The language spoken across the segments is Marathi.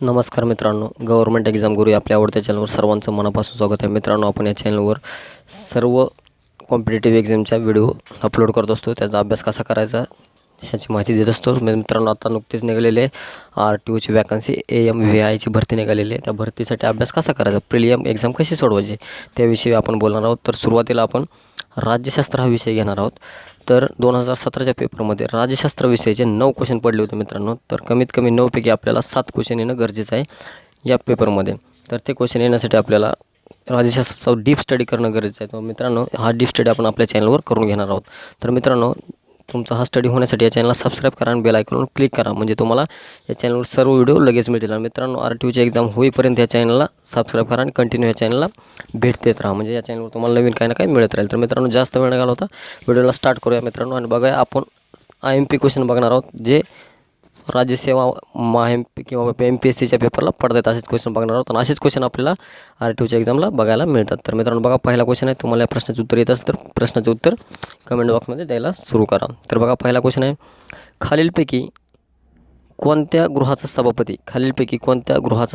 नमस्कार मित्रांनो, गव्हर्नमेंट एक्झाम गुरु आपल्या आवडत्या चॅनलवर सर्वांचं मनापासून स्वागत आहे. मित्रांनो, आपण या चॅनलवर सर्व कॉम्पिटिटिव्ह एक्झामच्या व्हिडिओ अपलोड करत असतो. त्याचा अभ्यास कसा करायचा ह्याची माहिती देत असतो. मित्रांनो, आता नुकतेच निघालेले RTOची वॅकन्सी AMVIची भरती निघालेली आहे. त्या भरतीसाठी अभ्यास कसा करायचा, प्रिलियम एक्झाम कशी सोडवायची त्याविषयी आपण बोलणार आहोत. तर सुरुवातीला आपण राज्यशास्त्र हा विषय घेणार आहोत. तर 2017च्या पेपरमध्ये राज्यशास्त्र विषयाचे 9 क्वेश्चन पडले होते मित्रांनो. तर कमीत कमी 9पैकी आपल्याला 7 क्वेश्चन येणं गरजेचं आहे या पेपरमध्ये. तर ते क्वेश्चन येण्यासाठी आपल्याला राज्यशास्त्राचा डीप स्टडी करणं गरजेचं आहे. तर मित्रांनो, हा डीप स्टडी आपण आपल्या चॅनलवर करून घेणार आहोत. तर मित्रांनो, तुमचा हा स्टडी होण्यासाठी या चॅनलला सबस्क्राईब करा आणि बेल आयकॉनवर क्लिक करा, म्हणजे तुम्हाला या चॅनलवर सर्व व्हिडिओ लगेच मिळतील. आणि मित्रांनो, RTOची एक्झाम होईपर्यंत या चॅनलला सबस्क्राईब करा आणि कंटिन्यू या चॅनलला भेट देत राहा, म्हणजे या चॅनलवर तुम्हाला नवीन काही ना काही मिळत राहील. तर मित्रांनो, जास्त वेळ न घालवता व्हिडिओला स्टार्ट करूया मित्रांनो. आणि बघा, आपण IMP क्वेश्चन बघणार आहोत जे राज्यसेवा MPSC किंवा MPSCच्या पेपरला पडतात. असेच क्वेश्चन बघणार आहोत आणि असेच क्वेश्चन आपल्याला RTOच्या एक्झामला बघायला मिळतात. तर मित्रांनो बघा, पहिला क्वेश्चन आहे. तुम्हाला या प्रश्नाचं उत्तर येत असेल तर प्रश्नाचं उत्तर कमेंट बॉक्समध्ये द्यायला सुरू करा. तर बघा, पहिला क्वेश्चन आहे, खालीलपैकी कोणत्या गृहाचा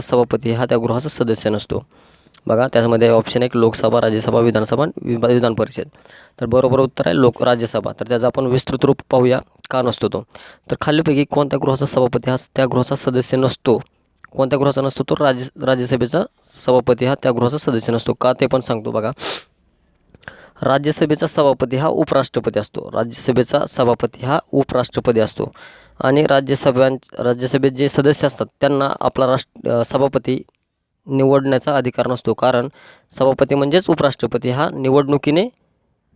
सभापती हा त्या गृहाचा सदस्य नसतो. बघा, त्यामध्ये ऑप्शन 1 लोकसभा, राज्यसभा, विधानसभा, विधान परिषद. तर बरोबर उत्तर आहे राज्यसभा. तर त्याचा आपण विस्तृत रूप पाहूया का नसतो तो. तर खालीलपैकी कोणत्या गृहाचा सभापती हा त्या गृहाचा सदस्य नसतो. कोणत्या गृहाचा नसतो तो राज्यसभेचा सभापती हा त्या गृहाचा सदस्य नसतो. का ते पण सांगतो. बघा, राज्यसभेचा सभापती हा उपराष्ट्रपती असतो. आणि राज्यसभेत जे सदस्य असतात त्यांना आपला सभापती निवडण्याचा अधिकार नसतो, कारण सभापती म्हणजेच उपराष्ट्रपती हा निवडणुकीने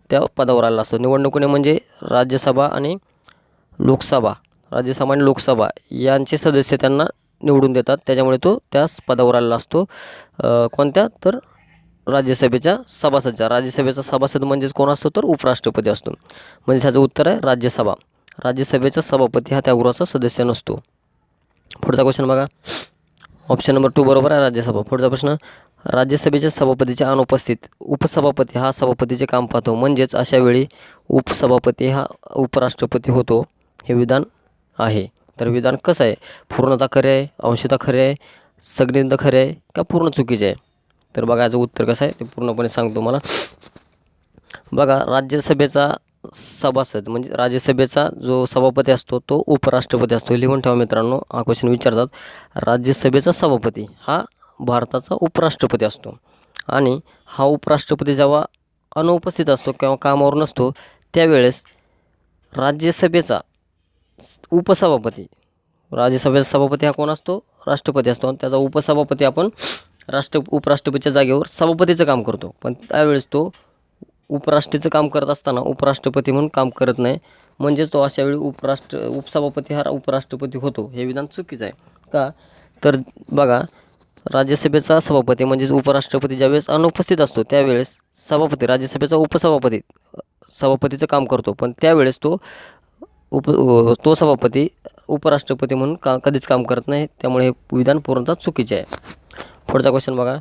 त्या पदावर आलेला असतो. निवडणुकीने म्हणजे राज्यसभा आणि लोकसभा यांचे सदस्य त्यांना निवडून देतात, त्याच्यामुळे तो त्या पदावर आलेला असतो. कोणत्या तर राज्यसभेचा सभासद म्हणजेच कोण असतो तर उपराष्ट्रपती असतो. म्हणजे त्याचं उत्तर आहे राज्यसभा. राज्यसभेचा सभापती हा त्या गृहाचा सदस्य नसतो. पुढचा क्वेश्चन बघा, ऑप्शन नंबर 2 बरोबर आहे, राज्यसभा. पुढचा प्रश्न, राज्यसभेच्या सभापतीच्या अनुपस्थित उपसभापती हा सभापतीचे काम पाहतो, म्हणजेच अशा वेळी उपसभापती हा उपराष्ट्रपती होतो. हे विधान आहे. तर विधान कसं आहे, पूर्णतः खरे आहे, अंशतः खरे आहे, सगळ्यांदा खरे आहे का पूर्ण चुकीचे आहे. तर बघा, याचं उत्तर कसं आहे ते पूर्णपणे सांगतो मला. बघा, राज्यसभेचा सभासद म्हणजे राज्यसभेचा जो सभापती असतो तो उपराष्ट्रपती असतो. लिहून ठेवा मित्रांनो, हा क्वेश्चन विचारतात. राज्यसभेचा सभापती हा भारताचा उपराष्ट्रपती असतो आणि हा उपराष्ट्रपती जेव्हा अनुपस्थित असतो किंवा कामावर नसतो त्यावेळेस राज्यसभेचा सभापती हा कोण असतो, राष्ट्रपती असतो. आणि त्याचा उपसभापती आपण उपराष्ट्रपतीच्या जागेवर सभापतीचं काम करतो, पण त्यावेळेस तो उपराष्ट्रीचं काम करत असताना उपराष्ट्रपती म्हणून काम करत नाही, म्हणजेच तो अशावेळी उपसभापती हा उपराष्ट्रपती होतो. हे विधान चुकीचं आहे. का तर बघा, राज्यसभेचा सभापती म्हणजेच उपराष्ट्रपती ज्यावेळेस अनुपस्थित असतो त्यावेळेस राज्यसभेचा सभापतीचं काम करतो, पण त्यावेळेस तो सभापती उपराष्ट्रपती म्हणून कधीच काम करत नाही. त्यामुळे हे विधान पूर्णतः चुकीचे आहे. पुढचा क्वेश्चन बघा,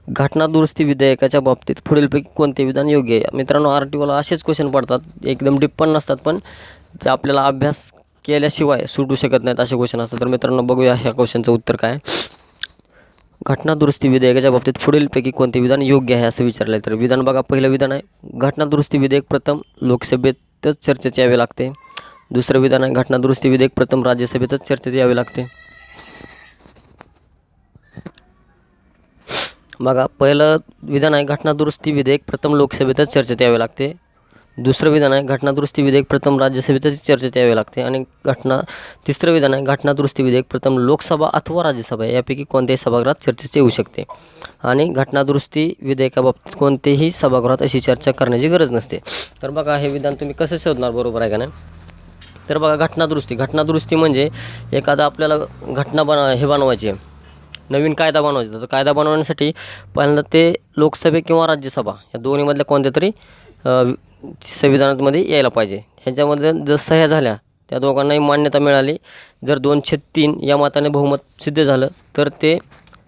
घटना दुरुस्ती विधेयकाच्या बाबतीत पुढीलपैकी कोणते विधान योग्य आहे. मित्रांनो, RTOला असेच क्वेश्चन पडतात, एकदम डीप पण नसतात, पण ते आपल्याला अभ्यास केल्याशिवाय सुटू शकत नाहीत असे क्वेश्चन असतात. तर मित्रांनो, बघूया ह्या क्वेश्चनचं उत्तर काय. घटना दुरुस्ती विधेयकाच्या बाबतीत पुढीलपैकी कोणते विधान योग्य आहे असं विचारलं आहे. तर विधान बघा, पहिलं विधान आहे, घटना दुरुस्ती विधेयक प्रथम लोकसभेतच चर्चेत यावे लागते. दुसरं विधान आहे, घटना दुरुस्ती विधेयक प्रथम राज्यसभेतच चर्चेत यावे लागते. बघा, पहिलं विधान आहे, घटना दुरुस्ती विधेयक प्रथम लोकसभेतच चर्चेत यावे लागते. दुसरं विधान आहे, घटना दुरुस्ती विधेयक प्रथम राज्यसभेतच चर्चेत यावे लागते. आणि तिसरं विधान आहे, घटना दुरुस्ती विधेयक प्रथम लोकसभा अथवा राज्यसभा यापैकी कोणत्याही सभागृहात चर्चेस येऊ शकते. आणि घटना दुरुस्ती विधेयकाबाबतीत कोणतेही सभागृहात अशी चर्चा करण्याची गरज नसते. तर बघा, हे विधान तुम्ही कसं शोधणार, बरोबर आहे का नाही. तर बघा, घटना दुरुस्ती म्हणजे एखादा आपल्याला घटना बनवायची आहे, नवीन कायदा बनवायचा. तर कायदा बनवण्यासाठी पहिल्यांदा ते लोकसभा किंवा राज्यसभा या दोन्हीमधल्या कोणत्या तरी संविधानामध्ये यायला पाहिजे. ह्याच्यामध्ये जर सह्या झाल्या, त्या दोघांनाही मान्यता मिळाली, जर 2/3 या मताने बहुमत सिद्ध झालं तर ते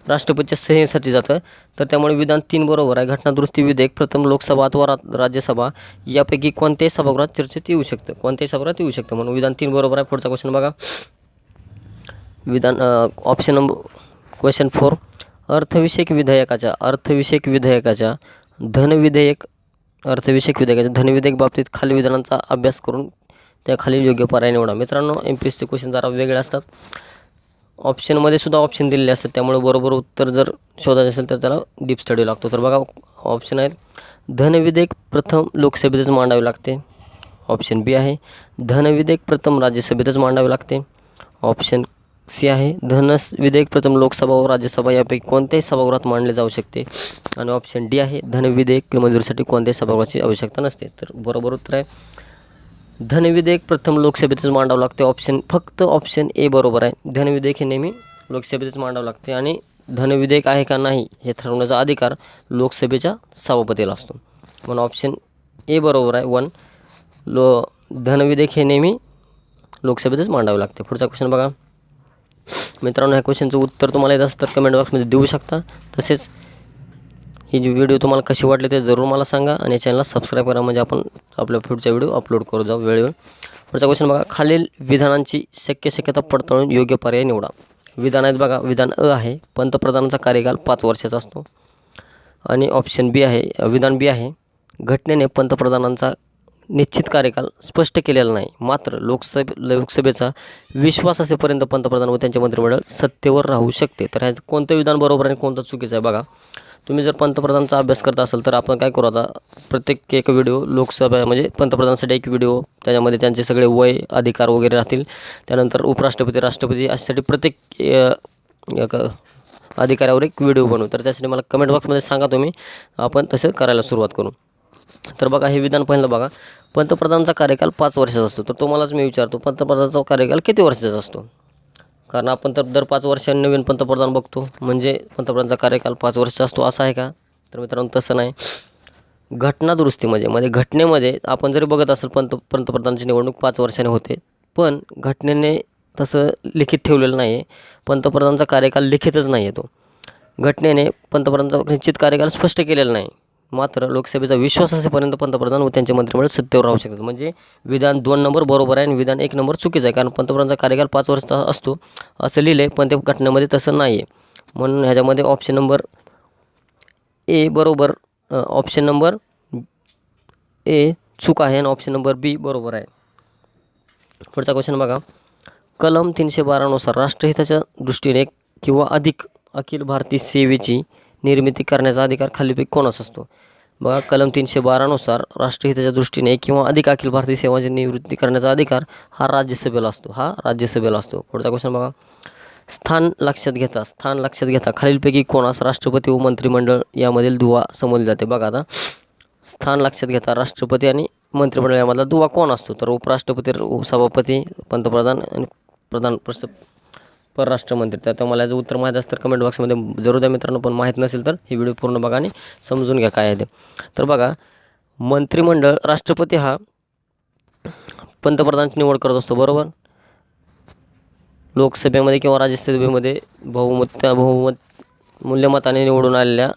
राष्ट्रपतीच्या सह्येसाठी जातं. तर त्यामुळे विधान 3 बरोबर आहे. घटना दुरुस्ती विधेयक प्रथम लोकसभा अथवा राज्यसभा यापैकी कोणत्याही सभागृहात चर्चेत येऊ शकतं, म्हणून विधान 3 बरोबर आहे. पुढचा क्वेश्चन बघा, ऑप्शन नंबर क्वेश्चन 4, अर्थविषयक विधेयकाच्या धनविधेयक बाबतीत खालील विधानांचा अभ्यास करून त्या खालील योग्य पर्याय निवडा. मित्रांनो, MPSC क्वेश्चन जरा वेगळे असतात. ऑप्शनमध्ये सुद्धा ऑप्शन दिलेले असतात, त्यामुळे बरोबर उत्तर जर शोधायचं असेल तर त्याला डीप स्टडी लागतो. तर बघा, ऑप्शन आहेत, धनविधेयक प्रथम लोकसभेतच मांडावे लागते. ऑप्शन बी आहे, धनविधेयक प्रथम राज्यसभेतच मांडावे लागते. ऑप्शन सी आहे, धनविधेयक प्रथम लोकसभा व राज्यसभा यापैकी कोणत्याही सभागृहात मांडले जाऊ शकते. आणि ऑप्शन डी आहे, धनविधेयक मंजुरीसाठी कोणत्याही सभागृहाची आवश्यकता नसते. तर बरोबर उत्तर आहे, धनविधेयक प्रथम लोकसभेतच मांडावं लागते. फक्त ऑप्शन ए बरोबर आहे. धनविधेयक हे नेहमी लोकसभेतच मांडावं लागते आणि धनविधेयक आहे का नाही हे ठरवण्याचा अधिकार लोकसभेच्या सभापतीला असतो. म्हणून ऑप्शन ए बरोबर आहे. 1, धनविधेयक हे नेहमी लोकसभेतच मांडावे लागते. पुढचा क्वेश्चन बघा. मित्रांनो, ह्या क्वेश्चनचं उत्तर तुम्हाला येत असेल तर कमेंट बॉक्समध्ये देऊ शकता. तसेच ही जी व्हिडिओ तुम्हाला कशी वाटली ते जरूर मला सांगा आणि चॅनलला सबस्क्राईब करा, म्हणजे आपण आपल्या पुढच्या व्हिडिओ अपलोड करू जाऊ वेळेवर. पुढचा क्वेश्चन बघा, खालील विधानांची शक्यता पडताळून योग्य पर्याय निवडा. विधान आहेत बघा. विधान अ आहे, पंतप्रधानांचा कार्यकाल 5 वर्षाचा असतो. आणि ऑप्शन बी आहे, विधान बी आहे, घटनेने पंतप्रधानांचा निश्चित कार्यकाल स्पष्ट केलेला नाही, मात्र लोकसभेचा विश्वास असेपर्यंत पंतप्रधान व त्यांचे मंत्रिमंडळ सत्तेवर राहू शकते. तर ह्याचं कोणतं विधान बरोबर आणि कोणतं चुकीचं आहे बघा. तुम्ही जर पंतप्रधानांचा अभ्यास करत असाल तर आपण काय करू, आता प्रत्येक एक व्हिडिओ लोकसभा म्हणजे पंतप्रधानांसाठी एक व्हिडिओ, त्याच्यामध्ये त्यांचे सगळे वय अधिकार वगैरे राहतील. त्यानंतर उपराष्ट्रपती, राष्ट्रपती अशासाठी प्रत्येक अधिकाऱ्यावर एक व्हिडिओ बनवू. तर त्यासाठी मला कमेंट बॉक्समध्ये सांगा, तुम्ही आपण तसं करायला सुरुवात करू. तर बघा, हे विधान पहिलं बघा, पंतप्रधानांचा कार्यकाल 5 वर्षाचा असतो. तर तुम्हालाच मी विचारतो, पंतप्रधानाचा कार्यकाल किती वर्षाचा असतो? कारण आपण तर दर 5 वर्षांनी नवीन पंतप्रधान बघतो, म्हणजे पंतप्रधानांचा कार्यकाल 5 वर्षाचा असतो असं आहे का? तर मित्रांनो, तसं नाही. घटना दुरुस्तीमध्ये घटनेमध्ये आपण जरी बघत असेल पंतप्रधानांची निवडणूक 5 वर्षांनी होते, पण घटनेने तसं लिखित ठेवलेलं नाही आहे. पंतप्रधानांचा कार्यकाल लिखितच नाही आहे. तो घटनेने पंतप्रधानांचा निश्चित कार्यकाल स्पष्ट केलेला नाही, मात्र लोकसभेचा विश्वास असेपर्यंत पंतप्रधान व त्यांचे मंत्रिमंडळ सत्तेवर राहू शकतात. म्हणजे विधान 2 नंबर बरोबर आहे आणि विधान 1 नंबर चुकीचं आहे. कारण पंतप्रधानांचा कार्यकाल 5 वर्षाचा असतो असं लिहिलं आहे, पण ते घटनेमध्ये तसं नाही आहे. म्हणून ह्याच्यामध्ये ऑप्शन नंबर ए बरोबर, ऑप्शन नंबर ए चूक आहे आणि ऑप्शन नंबर बी बरोबर आहे. पुढचा क्वेश्चन बघा, कलम 312 नुसार राष्ट्रहिताच्या दृष्टीने किंवा अधिक अखिल भारतीय सेवेची निर्मिती करण्याचा अधिकार खालीलपैकी कोणास असतो? बघा, कलम 312 नुसार राष्ट्रहिताच्या दृष्टीने किंवा अधिक अखिल भारतीय सेवाची निवृत्ती करण्याचा अधिकार हा राज्यसभेला असतो. पुढचा क्वेश्चन बघा, स्थान लक्षात घेता खालीलपैकी कोणास राष्ट्रपती व मंत्रिमंडळ यामधील दुवा समजले जाते? बघा, आता स्थान लक्षात घेता राष्ट्रपती आणि मंत्रिमंडळ यामधला दुवा कोण असतो? तर उपराष्ट्रपती, सभापती, पंतप्रधान आणि परराष्ट्रमंत्री. तर मला याचं उत्तर माहीत असेल तर कमेंट बॉक्समध्ये जरूर द्या मित्रांनो, पण माहीत नसेल तर ही व्हिडिओ पूर्ण बघा आणि समजून घ्या काय आहे ते. तर बघा, मंत्रिमंडळ, राष्ट्रपती हा पंतप्रधानांची निवड करत असतो, बरोबर. लोकसभेमध्ये किंवा राज्यसभेमध्ये बहुमत मूल्यमताने निवडून आलेल्या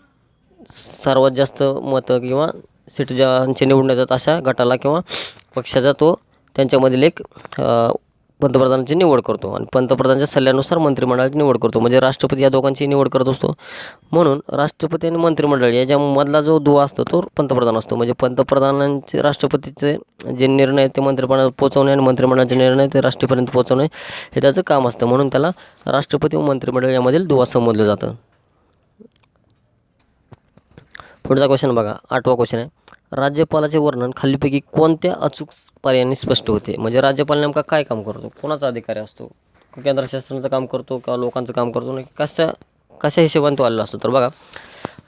सर्वात जास्त मतं किंवा सीट ज्यांचे निवडून येतात अशा गटाला किंवा पक्षाचा तो त्यांच्यामधील एक पंतप्रधानांची निवड करतो आणि पंतप्रधानांच्या सल्ल्यानुसार मंत्रिमंडळाची निवड करतो. म्हणजे राष्ट्रपती या दोघांची निवड करत असतो. म्हणून राष्ट्रपती आणि मंत्रिमंडळ याच्यामधला जो दुवा असतो तो पंतप्रधान असतो. म्हणजे पंतप्रधानांचे, राष्ट्रपतीचे जे निर्णय ते मंत्रिमंडळात पोहोचवणे आणि मंत्रिमंडळाचे निर्णय ते राष्ट्रपतीपर्यंत पोहोचवणे हे त्याचं काम असतं. म्हणून त्याला राष्ट्रपती व मंत्रिमंडळ यामधील दुवा समजलं जातं. पुढचा क्वेश्चन बघा, 8वा क्वेश्चन आहे, राज्यपालाचे वर्णन खालीलपैकी कोणत्या अचूक पर्यायाने स्पष्ट होते? म्हणजे राज्यपाल नेमका काय काम करतो, कोणाचा अधिकारी असतो, केंद्र शासनाचं काम करतो का लोकांचं काम करतो, कशा हिशोबाने तो आलेला असतो? तर बघा,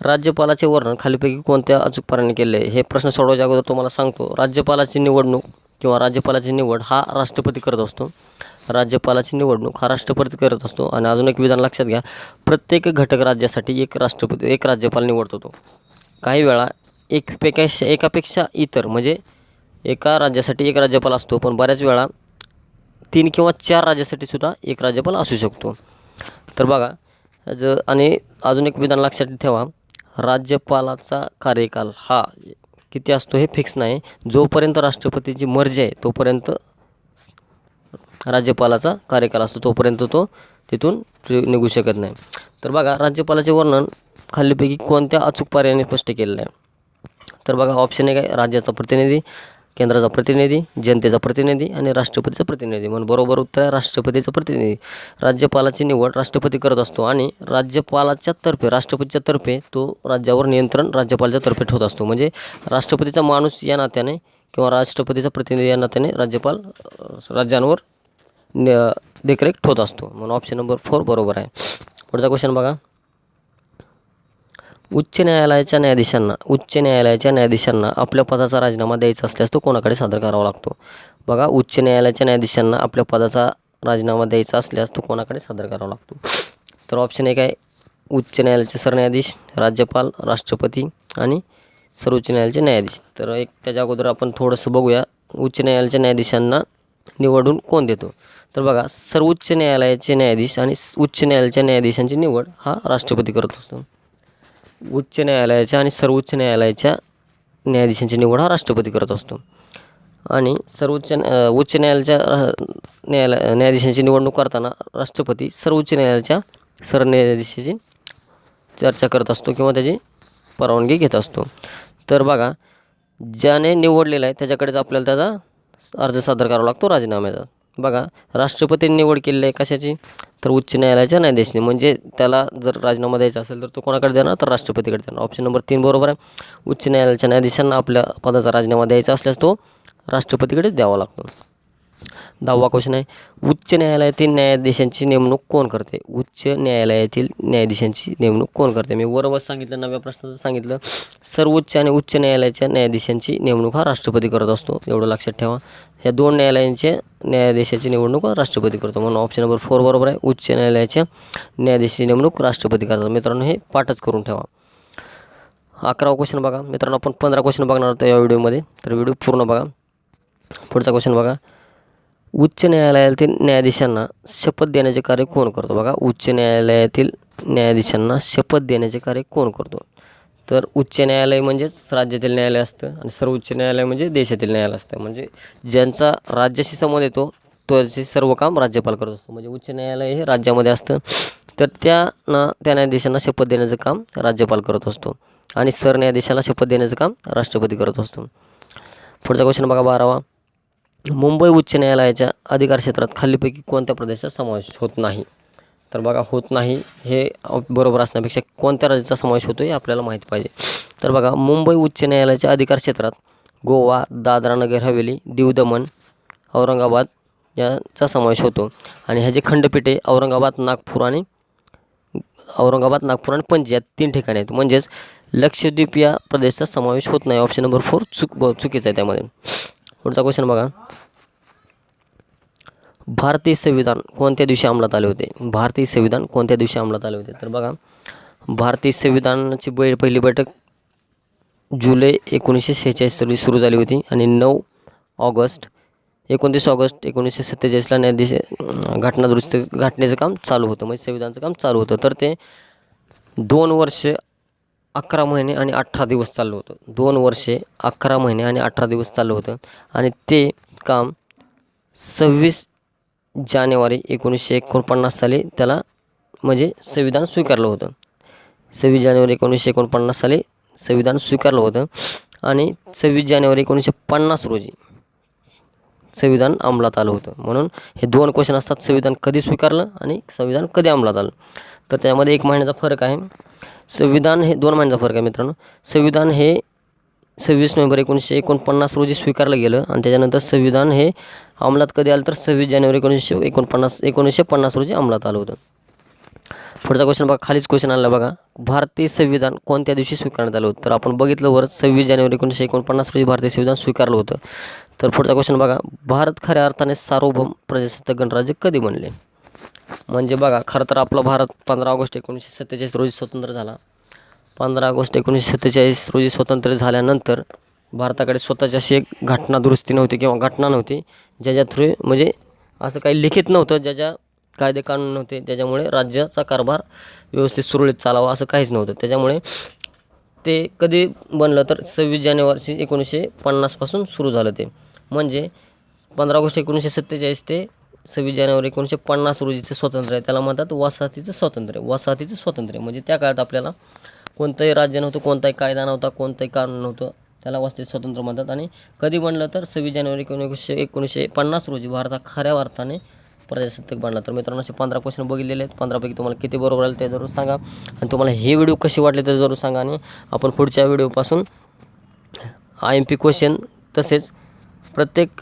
राज्यपालाचे वर्णन खालीलपैकी कोणत्या अचूक पर्यायाने केले? हे प्रश्न सोडवायच्या अगोदर तुम्हाला सांगतो, राज्यपालाची निवडणूक किंवा राज्यपालाची निवड हा राष्ट्रपती करत असतो. राज्यपालाची निवडणूक हा राष्ट्रपती करत असतो. आणि अजून एक विधान लक्षात घ्या, प्रत्येक घटक राज्यासाठी एक राज्यपाल निवडतो. तो काही वेळा एकापेक्षा इतर, म्हणजे एका राज्यासाठी एक राज्यपाल असतो, पण बऱ्याच वेळा 3 किंवा 4 राज्यासाठी सुद्धा एक राज्यपाल असू शकतो. तर बघा, आणि अजून एक विधान लक्षात ठेवा, राज्यपालाचा कार्यकाल हा किती असतो हे फिक्स नाही. जोपर्यंत राष्ट्रपतीची मर्जी आहे तोपर्यंत राज्यपालाचा कार्यकाल असतो, तोपर्यंत तो तिथून निघू शकत नाही. तर बघा, राज्यपालाचे वर्णन खालीलपैकी कोणत्या अचूक पर्यायाने स्पष्ट केलेलं आहे? तर बघा, ऑप्शन एक आहे राज्याचा प्रतिनिधी, केंद्राचा प्रतिनिधी, जनतेचा प्रतिनिधी आणि राष्ट्रपतीचा प्रतिनिधी. म्हणून बरोबर उत्तर आहे राष्ट्रपतीचा प्रतिनिधी. राज्यपालाची निवड राष्ट्रपती करत असतो आणि राज्यपालाच्या तर्फे, राष्ट्रपतीच्या तर्फे तो राज्यावर नियंत्रण राज्यपालाच्या तर्फे ठेवत असतो. म्हणजे राष्ट्रपतीचा माणूस या नात्याने किंवा राष्ट्रपतीचा प्रतिनिधी या नात्याने राज्यपाल राज्यांवर देखरेख ठेवत असतो. म्हणून ऑप्शन नंबर 4 बरोबर आहे. पुढचा क्वेश्चन बघा, उच्च न्यायालयाच्या न्यायाधीशांना आपल्या पदाचा राजीनामा द्यायचा असल्यास तो कोणाकडे सादर करावा लागतो? बघा, उच्च न्यायालयाच्या न्यायाधीशांना आपल्या पदाचा राजीनामा द्यायचा असल्यास तो कोणाकडे सादर करावा लागतो? तर ऑप्शन एक आहे उच्च न्यायालयाचे सरन्यायाधीश, राज्यपाल, राष्ट्रपती आणि सर्वोच्च न्यायालयाचे न्यायाधीश. तर एक त्याच्या अगोदर आपण थोडंसं बघूया, उच्च न्यायालयाच्या न्यायाधीशांना निवडून कोण देतो? तर बघा, सर्वोच्च न्यायालयाचे न्यायाधीश आणि उच्च न्यायालयाच्या न्यायाधीशांची निवड हा राष्ट्रपती करत असतो. उच्च न्यायालयाच्या आणि सर्वोच्च न्यायालयाच्या न्यायाधीशांची निवड हा राष्ट्रपती करत असतो. आणि उच्च न्यायालयाच्या न्यायाधीशांची निवडणूक करताना राष्ट्रपती सर्वोच्च न्यायालयाच्या सरन्यायाधीशाची चर्चा करत असतो किंवा त्याची परवानगी घेत असतो. तर बघा, ज्याने निवडलेला आहे त्याच्याकडेच आपल्याला त्याचा अर्ज सादर करावा लागतो राजीनाम्याचा. बघा, राष्ट्रपतींनी निवड केलेली आहे कशाची? तर उच्च न्यायालयाच्या न्यायाधीशाने. म्हणजे त्याला जर राजीनामा द्यायचा असेल तर तो कोणाकडे देणार? तर राष्ट्रपतीकडे देणार. ऑप्शन नंबर 3 बरोबर आहे. उच्च न्यायालयाच्या न्यायाधीशांना आपल्या पदाचा राजीनामा द्यायचा असल्यास तो राष्ट्रपतीकडे द्यावा लागतो. 10वा क्वेश्चन आहे, उच्च न्यायालयातील न्यायाधीशांची नेमणूक कोण करते? उच्च न्यायालयातील न्यायाधीशांची नेमणूक कोण करते? मी वरवर सांगितलं, नव्या प्रश्नाचं सांगितलं, सर्वोच्च आणि उच्च न्यायालयाच्या न्यायाधीशांची नेमणूक हा राष्ट्रपती करत असतो, एवढं लक्षात ठेवा. ह्या दोन न्यायालयांच्या न्यायाधीशाची निवडणूक राष्ट्रपती करतो. म्हणून ऑप्शन नंबर 4 बरोबर आहे. उच्च न्यायालयाच्या न्यायाधीशाची नेमणूक राष्ट्रपती करतात. मित्रांनो, हे पाठच करून ठेवा. 11वा क्वेश्चन बघा. मित्रांनो, आपण 15 क्वेश्चन बघणार आहोत या व्हिडिओमध्ये, तर व्हिडिओ पूर्ण बघा. पुढचा क्वेश्चन बघा, उच्च न्यायालयातील न्यायाधीशांना शपथ देण्याचे कार्य कोण करतो? बघा, उच्च न्यायालयातील न्यायाधीशांना शपथ देण्याचे कार्य कोण करतो? तर उच्च न्यायालय म्हणजेच राज्यातील न्यायालय असतं आणि सर्वोच्च न्यायालय म्हणजे देशातील न्यायालय असतं. म्हणजे ज्यांचा राज्याशी संबंध येतो त्याचे सर्व काम राज्यपाल करत असतो. म्हणजे उच्च न्यायालय हे राज्यामध्ये असतं, तर त्या न्यायाधीशांना शपथ देण्याचं काम राज्यपाल करत असतो आणि सरन्यायाधीशाला शपथ देण्याचं काम राष्ट्रपती करत असतो. पुढचा क्वेश्चन बघा, 12वा, मुंबई उच्च न्यायालयाच्या अधिकार क्षेत्रात खालीलपैकी कोणत्या प्रदेशाचा समावेश होत नाही? तर बघा, होत नाही हे बरोबर असण्यापेक्षा कोणत्या राज्याचा समावेश होतो हे आपल्याला माहिती पाहिजे. तर बघा, मुंबई उच्च न्यायालयाच्या अधिकार क्षेत्रात गोवा, दादरा नगर हवेली, दीव दमण, औरंगाबाद यांचा समावेश होतो. आणि ह्याचे खंडपीठे औरंगाबाद, नागपूर आणि पणजी या 3 ठिकाणी आहेत. म्हणजेच लक्षद्वीप या प्रदेशाचा समावेश होत नाही. ऑप्शन नंबर 4 चुकीचा आहे त्यामध्ये. पुढचा क्वेश्चन बघा, भारतीय संविधान कोणत्या दिवशी अंमलात आले होते? भारतीय संविधान कोणत्या दिवशी अंमलात आले होते? तर बघा, भारतीय संविधानाची पहिली बैठक जुलै 1946 रोजी सुरू झाली होती आणि 29 ऑगस्ट 1947ला न्यायाधीश घटनेचं काम चालू होतं, म्हणजे संविधानाचं काम चालू होतं. तर ते 2 वर्ष 11 महिने आणि 18 दिवस चाललं होतं. 2 वर्षे 11 महिने आणि 18 दिवस चाललं होतं आणि ते काम 26 जानेवारी 1949 साली त्याला म्हणजे संविधान स्वीकारलं होतं. 26 जानेवारी 1949 साली संविधान स्वीकारलं होतं आणि 26 जानेवारी 1950 रोजी संविधान अंमलात आलं होतं. म्हणून हे 2 क्वेश्चन असतात, संविधान कधी स्वीकारलं आणि संविधान कधी अंमलात आलं. तर त्यामध्ये 1 महिन्याचा फरक आहे. संविधान हे 2 महिन्याचा फरक आहे मित्रांनो. संविधान हे 26 नोव्हेंबर 1949 रोजी स्वीकारलं गेलं आणि त्याच्यानंतर संविधान हे अंमलात कधी आलं तर 26 जानेवारी 1950 रोजी अंमलात आलं होतं. पुढचा क्वेश्चन बघा, खालीच क्वेश्चन आला बघा, भारतीय संविधान कोणत्या दिवशी स्वीकारण्यात आलं होतं? तर आपण बघितलं वर 26 जानेवारी 1949 रोजी भारतीय संविधान स्वीकारलं होतं. तर पुढचा क्वेश्चन बघा, भारत खऱ्या अर्थाने सार्वभौम प्रजासत्ताक गणराज्य कधी बनले? म्हणजे बघा, खरं तर आपला भारत 15 ऑगस्ट 1947 रोजी स्वतंत्र झाला. 15 ऑगस्ट 1947 रोजी स्वतंत्र झाल्यानंतर भारताकडे स्वतःची अशी एक घटना दुरुस्ती नव्हती किंवा घटना नव्हती, ज्याच्या थ्रू म्हणजे असं काही लिखित नव्हतं, ज्याच्या कायदे कानून नव्हते, त्याच्यामुळे राज्याचा कारभार व्यवस्थित सुरळीत चालावा असं काहीच नव्हतं. त्याच्यामुळे ते कधी बनलं तर 26 जानेवारी 1950 पासून सुरू झालं ते. म्हणजे 15 ऑगस्ट 1947 ते 26 जानेवारी 1950 रोजीचं स्वातंत्र्य आहे त्याला म्हणतात वसाहतीचं स्वातंत्र्य. वसाहतीचं स्वातंत्र्य म्हणजे त्या काळात आपल्याला कोणतंही राज्य नव्हतं, कोणताही कायदा नव्हता, कोणतंही कानून नव्हतं, त्याला वसाहती स्वातंत्र्य म्हणतात. आणि कधी बनलं तर 26 जानेवारी 1950 रोजी भारत हा खऱ्या अर्थाने प्रजासत्ताक बनला. तर मित्रांनो असे 15 क्वेश्चन बघितलेले आहेत. 15पैकी तुम्हाला किती बरोबर आले ते जरूर सांगा आणि तुम्हाला हे व्हिडिओ कसे वाटले ते जरूर सांगा. आणि आपण पुढच्या व्हिडिओपासून IMP क्वेश्चन तसेच प्रत्येक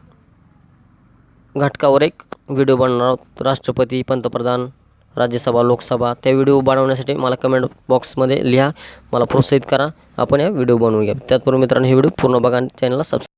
घटकावर एक व्हिडिओ बनवणार आहोत. राष्ट्रपती, पंतप्रधान, राज्यसभा, लोकसभा त्या व्हिडिओ बनवण्यासाठी मला कमेंट बॉक्समध्ये लिहा, मला प्रोत्साहित करा, आपण या व्हिडिओ बनवून घ्या. त्याचबरोबर मित्रांनो हे व्हिडिओ पूर्ण बघा आणि चॅनलला सबस्क्राईब